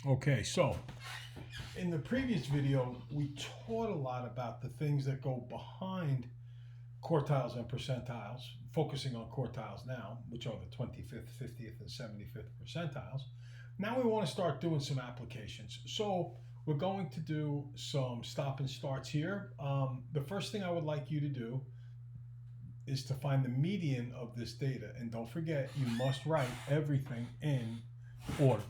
Okay, so in the previous video, we taught a lot about the things that go behind quartiles and percentiles, focusing on quartiles now, which are the 25th, 50th, and 75th percentiles. Now we want to start doing some applications. So we're going to do some stop and starts here. The first thing I would like you to do is to find the median of this data. And don't forget, you must write everything in order.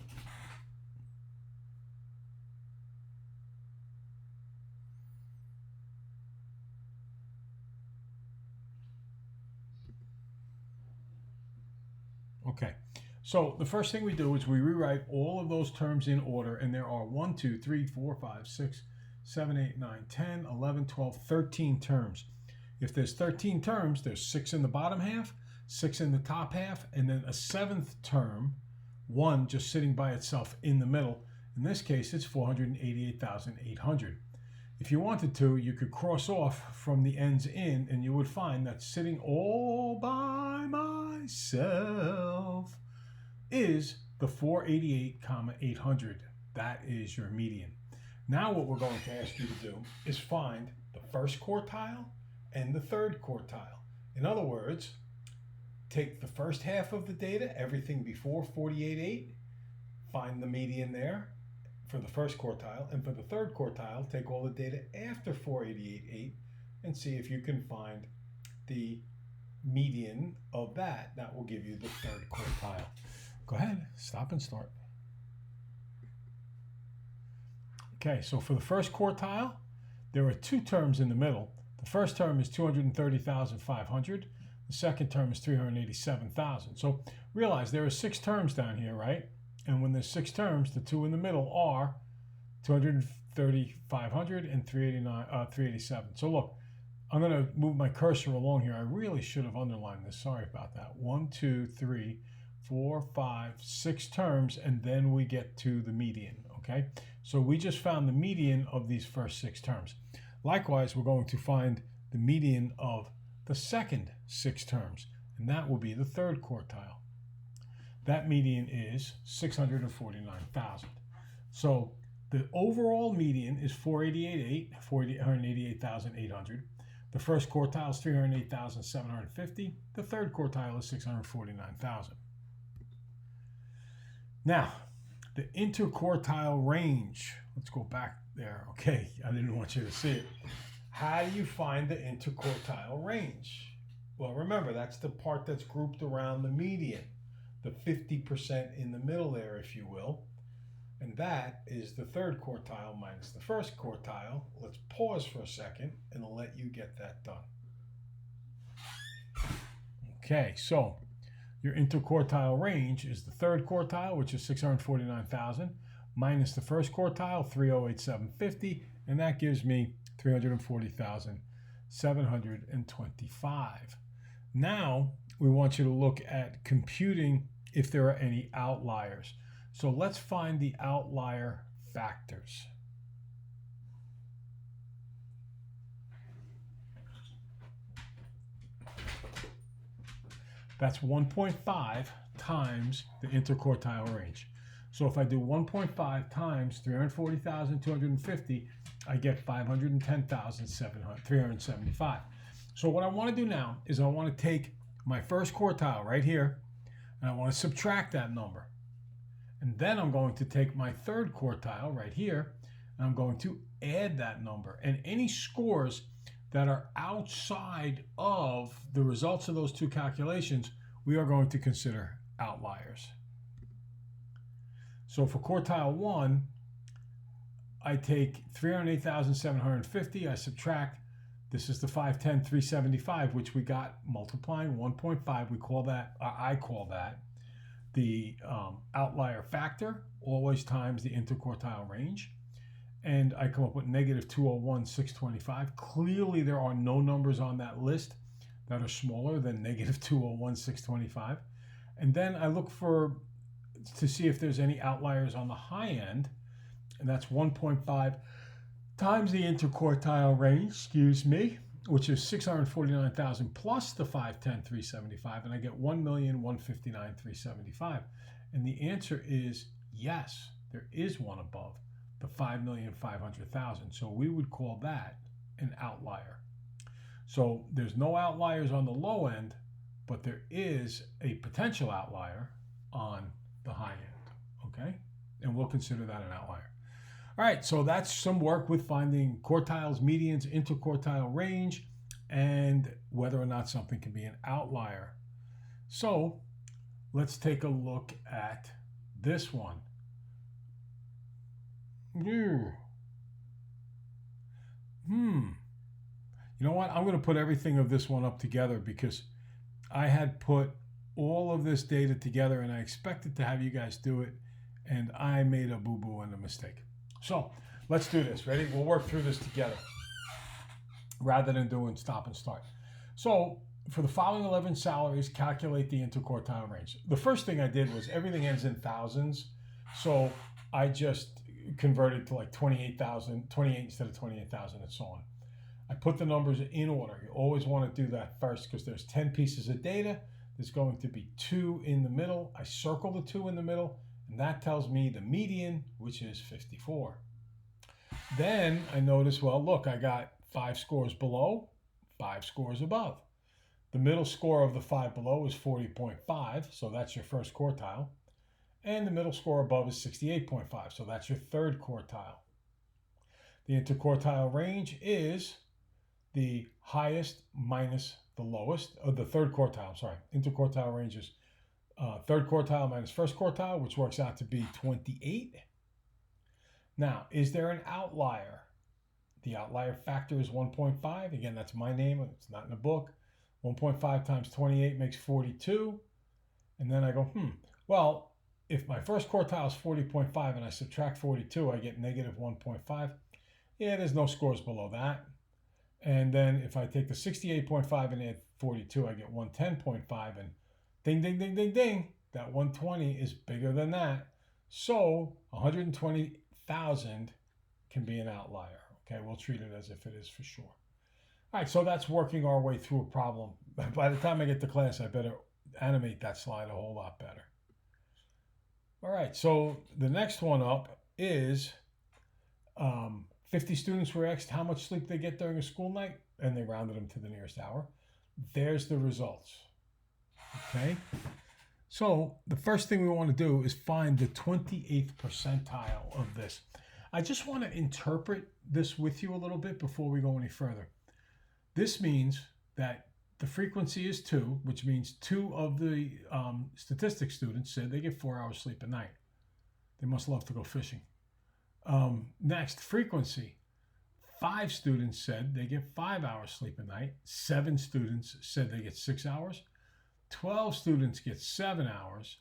Okay, so the first thing we do is we rewrite all of those terms in order, and there are 1, 2, 3, 4, 5, 6, 7, 8, 9, 10, 11, 12, 13 terms. If there's 13 terms, there's 6 in the bottom half, 6 in the top half, and then a 7th term, 1 just sitting by itself in the middle. In this case, it's 488,800. If you wanted to, you could cross off from the ends in, and you would find that sitting all by myself is the 488,800. That is your median. Now what we're going to ask you to do is find the first quartile and the third quartile. In other words, take the first half of the data, everything before 48.8, find the median there for the first quartile, and for the third quartile, take all the data after 488.8 and see if you can find the median of that. That will give you the third quartile. Go ahead, stop and start. Okay, so for the first quartile, there are 2 terms in the middle. The first term is 230,500. The second term is 387,000. So realize there are 6 terms down here, right? And when there's 6 terms, the 2 in the middle are 230,500 and 387. So look, I'm going to move my cursor along here. I really should have underlined this. Sorry about that. 1, 2, 3, 4, 5, 6 terms, and then we get to the median. Okay, so we just found the median of these first 6 terms. Likewise, we're going to find the median of the second 6 terms, and that will be the third quartile. That median is 649,000. So the overall median is 488,800. The first quartile is 308,750. The third quartile is 649,000. Now, the interquartile range. Let's go back there. Okay, I didn't want you to see it. How do you find the interquartile range? Well, remember, that's the part that's grouped around the median, the 50% in the middle there, if you will. And that is the third quartile minus the first quartile. Let's pause for a second and I'll let you get that done. Okay, so your interquartile range is the third quartile, which is 649,000, minus the first quartile, 308,750, and that gives me 340,725. Now we want you to look at computing if there are any outliers. So let's find the outlier factors. That's 1.5 times the interquartile range. So if I do 1.5 times 340,250, I get 510,375. So what I want to do now is I want to take my first quartile right here, and I want to subtract that number. And then I'm going to take my third quartile right here, and I'm going to add that number. And any scores that are outside of the results of those 2 calculations, we are going to consider outliers. So for quartile 1, I take 308,750, I subtract, this is the 510,375, which we got multiplying 1.5. We call that, I call that, the outlier factor, always times the interquartile range. And I come up with negative 201,625. Clearly, there are no numbers on that list that are smaller than negative 201,625. And then I look to see if there's any outliers on the high end, and that's 1.5 times the interquartile range, which is 649,000 plus the 510,375, and I get 1,159,375. And the answer is yes, there is one above, the 5,500,000. So we would call that an outlier. So there's no outliers on the low end, but there is a potential outlier on the high end, okay? And we'll consider that an outlier. All right, so that's some work with finding quartiles, medians, interquartile range, and whether or not something can be an outlier. So let's take a look at this one. You know what? I'm going to put everything of this one up together because I had put all of this data together and I expected to have you guys do it, and I made a boo-boo and a mistake. So let's do this. Ready? We'll work through this together rather than doing stop and start. So for the following 11 salaries, calculate the interquartile range. The first thing I did was everything ends in thousands. So I just converted to like 28,000, 28 instead of 28,000 and so on. I put the numbers in order. You always want to do that first because there's 10 pieces of data. There's going to be 2 in the middle. I circle the 2 in the middle, and that tells me the median, which is 54. Then I notice, well, look, I got 5 scores below, 5 scores above. The middle score of the 5 below is 40.5, so that's your first quartile. And the middle score above is 68.5, so that's your third quartile. The interquartile range is the highest minus the lowest, the third quartile, I'm sorry. Interquartile range is third quartile minus first quartile, which works out to be 28. Now, is there an outlier? The outlier factor is 1.5. Again, that's my name. It's not in the book. 1.5 times 28 makes 42. And then I go, well, if my first quartile is 40.5 and I subtract 42, I get negative 1.5. Yeah, there's no scores below that. And then if I take the 68.5 and add 42, I get 110.5. And ding, ding, ding, ding, ding. That 120 is bigger than that. So 120,000 can be an outlier. Okay, we'll treat it as if it is for sure. All right, so that's working our way through a problem. By the time I get to class, I better animate that slide a whole lot better. All right, so the next one up is 50 students were asked how much sleep they get during a school night, and they rounded them to the nearest hour. There's the results. Okay, so the first thing we want to do is find the 28th percentile of this. I just want to interpret this with you a little bit before we go any further. This means that the frequency is 2, which means 2 of the statistics students said they get 4 hours sleep a night. They must love to go fishing. Next, frequency. 5 students said they get 5 hours sleep a night. 7 students said they get 6 hours. 12 students get 7 hours.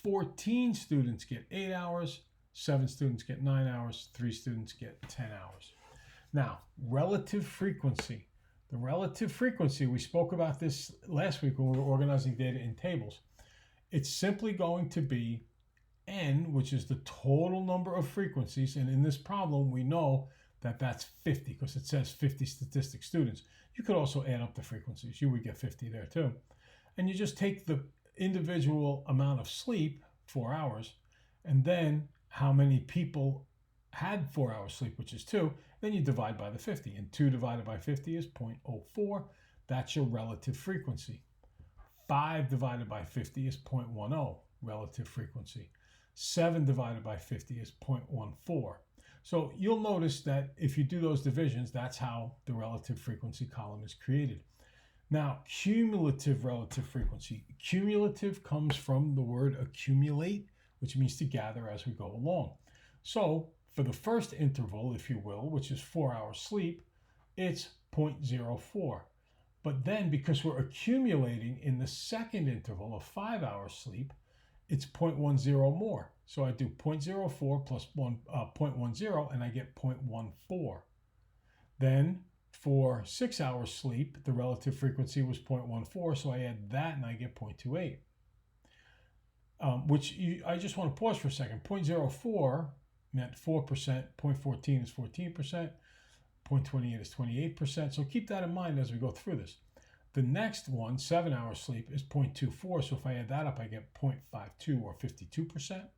14 students get 8 hours. 7 students get 9 hours. 3 students get 10 hours. Now, relative frequency. The relative frequency, we spoke about this last week when we were organizing data in tables. It's simply going to be n, which is the total number of frequencies. And in this problem, we know that that's 50 because it says 50 statistics students. You could also add up the frequencies. You would get 50 there too. And you just take the individual amount of sleep, 4 hours, and then how many people had 4 hours sleep, which is 2, then you divide by the 50. And 2 divided by 50 is 0.04. That's your relative frequency. 5 divided by 50 is 0.10, relative frequency. 7 divided by 50 is 0.14. So you'll notice that if you do those divisions, that's how the relative frequency column is created. Now, cumulative relative frequency. Cumulative comes from the word accumulate, which means to gather as we go along. So for the first interval, if you will, which is 4 hours sleep, it's 0.04. But then because we're accumulating in the second interval of 5 hours sleep, it's 0.10 more. So I do 0.04 plus 0.10 and I get 0.14. Then for 6 hours sleep, the relative frequency was 0.14, so I add that and I get 0.28. I just want to pause for a second. 0.04 meant 4%, 0.14 is 14%, 0.28 is 28%. So keep that in mind as we go through this. The next one, 7 hours sleep, is 0.24. So if I add that up, I get 0.52 or 52%.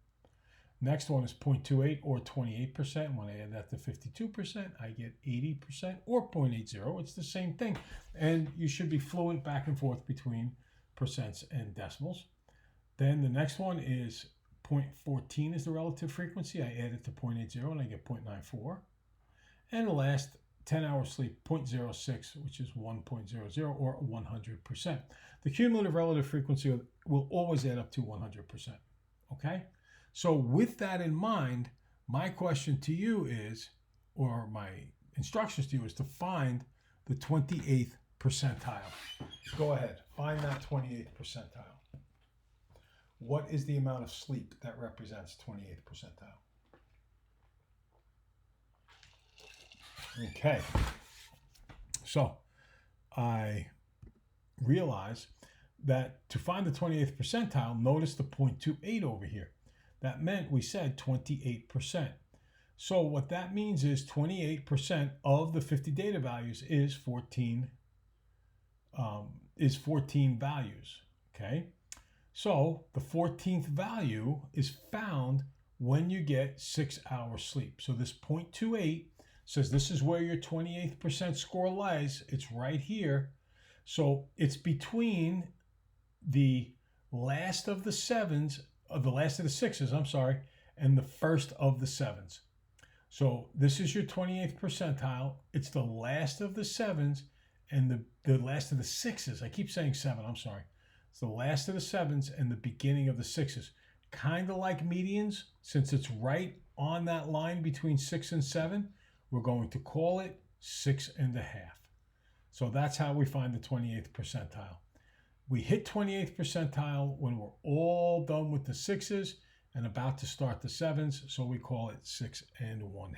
Next one is 0.28 or 28%. When I add that to 52%, I get 80% or 0.80. It's the same thing. And you should be fluent back and forth between percents and decimals. Then the next one is 0.14 is the relative frequency. I add it to 0.80 and I get 0.94. And the last 10 hours sleep, 0.06, which is 1.00 or 100%. The cumulative relative frequency will always add up to 100%. Okay? So with that in mind, my question to you is, or my instructions to you is to find the 28th percentile. Go ahead, find that 28th percentile. What is the amount of sleep that represents 28th percentile? Okay, so I realize that to find the 28th percentile, notice the 0.28 over here. That meant we said 28%. So what that means is 28% of the 50 data values is 14 values. Okay, so the 14th value is found when you get 6 hours sleep. So this 0.28 says this is where your 28th percent score lies. It's right here. So it's between the last of the sixes, and the first of the sevens. So this is your 28th percentile. It's the last of the sevens and the last of the sixes. I keep saying seven, I'm sorry. It's the last of the sevens and the beginning of the sixes. Kind of like medians, since it's right on that line between 6 and 7, we're going to call it 6.5. So that's how we find the 28th percentile. We hit 28th percentile when we're all done with the sixes and about to start the sevens, so we call it 6.5.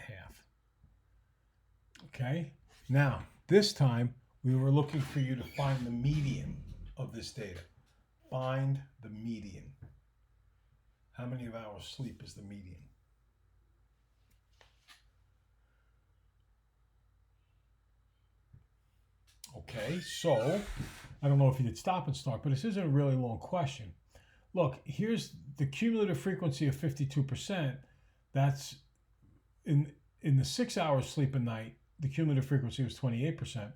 Okay, now this time we were looking for you to find the median of this data. Find the median. How many of hours sleep is the median? Okay, so I don't know if you did stop and start, but this isn't a really long question. Look, here's the cumulative frequency of 52%. That's in the 6 hours sleep a night, the cumulative frequency was 28%.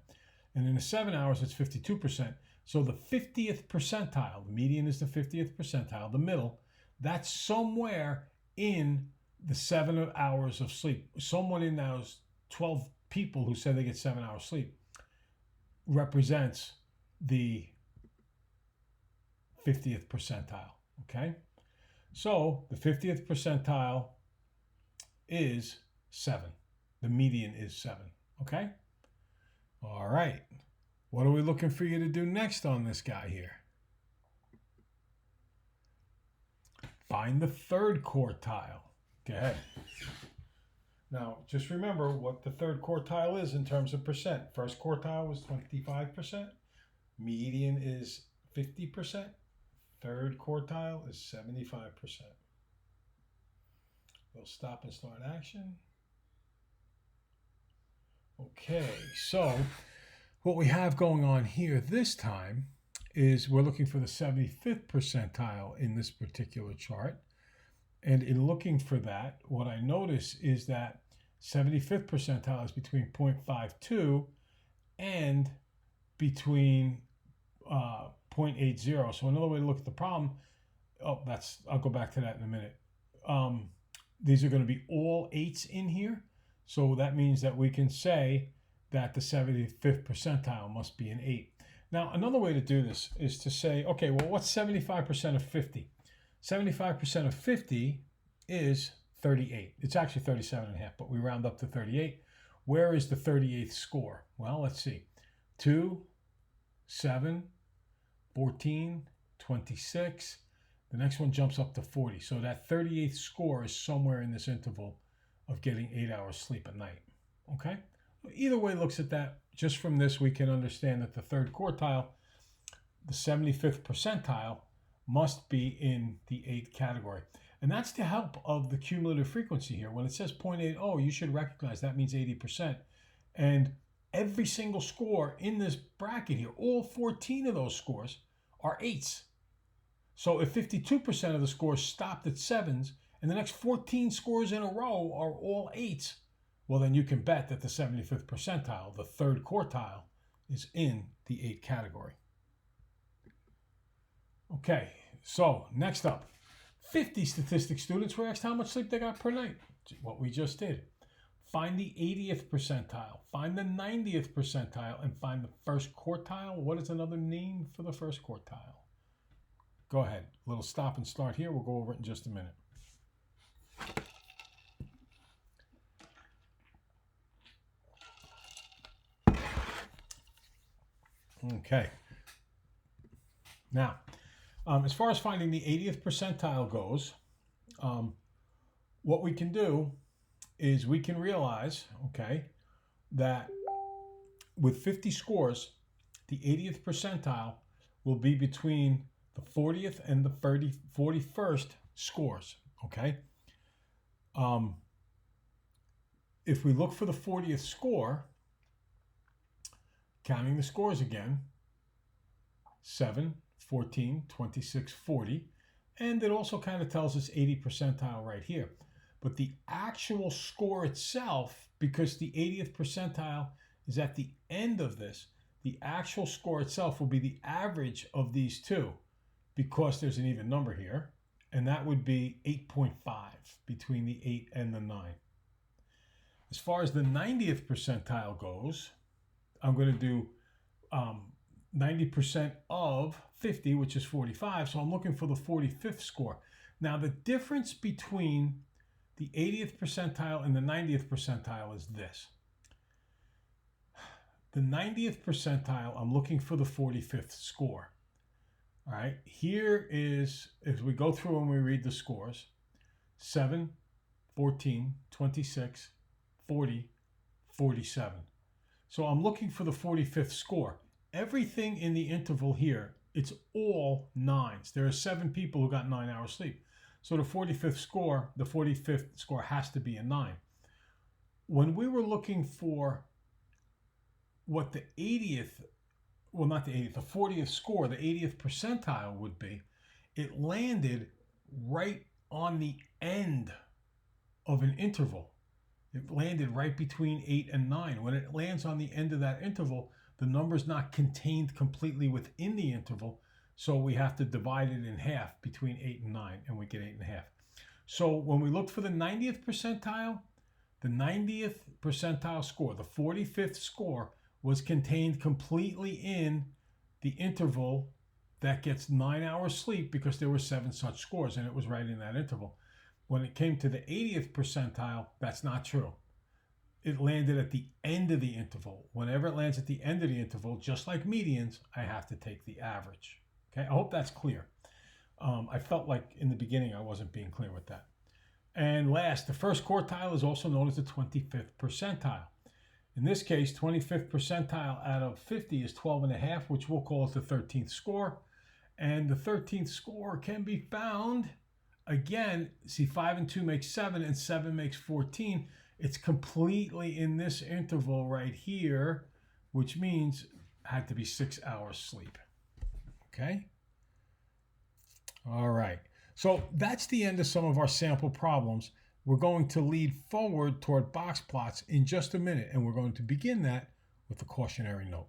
And in the 7 hours, it's 52%. So the 50th percentile, the median is the 50th percentile, the middle, that's somewhere in the 7 hours of sleep. Someone in those 12 people who said they get 7 hours sleep represents the 50th percentile, okay? So the 50th percentile is 7. The median is 7, okay? All right. What are we looking for you to do next on this guy here? Find the third quartile. Go ahead. Now, just remember what the third quartile is in terms of percent. First quartile was 25%. Median is 50%. Third quartile is 75%. We'll stop and start action. Okay, so what we have going on here this time is we're looking for the 75th percentile in this particular chart. And in looking for that, what I notice is that 75th percentile is between 0.52 and between 0.80. So another way to look at the problem, I'll go back to that in a minute. These are going to be all 8s in here. So that means that we can say that the 75th percentile must be an 8. Now, another way to do this is to say, okay, well, what's 75% of 50? 75% of 50 is 38. It's actually 37.5, but we round up to 38. Where is the 38th score? Well, let's see. 2, 7, 14, 26. The next one jumps up to 40. So that 38th score is somewhere in this interval of getting 8 hours sleep at night. Okay? Either way looks at that. Just from this, we can understand that the third quartile, the 75th percentile, must be in the 8th category. And that's the help of the cumulative frequency here. When it says 0.80, you should recognize that means 80%. And every single score in this bracket here, all 14 of those scores are 8s. So if 52% of the scores stopped at 7s and the next 14 scores in a row are all 8s, well, then you can bet that the 75th percentile, the third quartile, is in the 8 category. Okay, so next up, 50 statistics students were asked how much sleep they got per night. What we just did. Find the 80th percentile, find the 90th percentile, and find the first quartile. What is another name for the first quartile? Go ahead. A little stop and start here. We'll go over it in just a minute. Okay. Now, as far as finding the 80th percentile goes, what we can do is we can realize, okay, that with 50 scores, the 80th percentile will be between the 40th and the 41st scores, okay? If we look for the 40th score, counting the scores again, 7, 14, 26, 40, and it also kind of tells us 80 percentile right here. But the actual score itself, because the 80th percentile is at the end of this, the actual score itself will be the average of these two, because there's an even number here, and that would be 8.5 between the 8 and the 9. As far as the 90th percentile goes, I'm going to do 90% of 50, which is 45, so I'm looking for the 45th score. Now, the difference between the 80th percentile and the 90th percentile is this. The 90th percentile, I'm looking for the 45th score. All right, here is, as we go through and we read the scores, 7, 14, 26, 40, 47. So I'm looking for the 45th score. Everything in the interval here, it's all 9s. There are 7 people who got 9 hours sleep. So the 45th score has to be a 9. When we were looking for what the 80th, well, not the 80th, the 40th score, the 80th percentile would be, it landed right on the end of an interval. It landed right between 8 and 9. When it lands on the end of that interval, the number's not contained completely within the interval, so we have to divide it in half between 8 and 9, and we get 8.5. So when we look for the 90th percentile, the 90th percentile score, the 45th score, was contained completely in the interval that gets 9 hours sleep, because there were 7 such scores, and it was right in that interval. When it came to the 80th percentile, that's not true. It landed at the end of the interval. Whenever it lands at the end of the interval, just like medians, I have to take the average. Okay, I hope that's clear. I felt like in the beginning I wasn't being clear with that. And last, the first quartile is also known as the 25th percentile. In this case, 25th percentile out of 50 is 12.5, which we'll call it the 13th score. And the 13th score can be found, again, see, 5 and 2 makes 7, and 7 makes 14. It's completely in this interval right here, which means it had to be 6 hours sleep. Okay? All right. So that's the end of some of our sample problems. We're going to lead forward toward box plots in just a minute, and we're going to begin that with a cautionary note.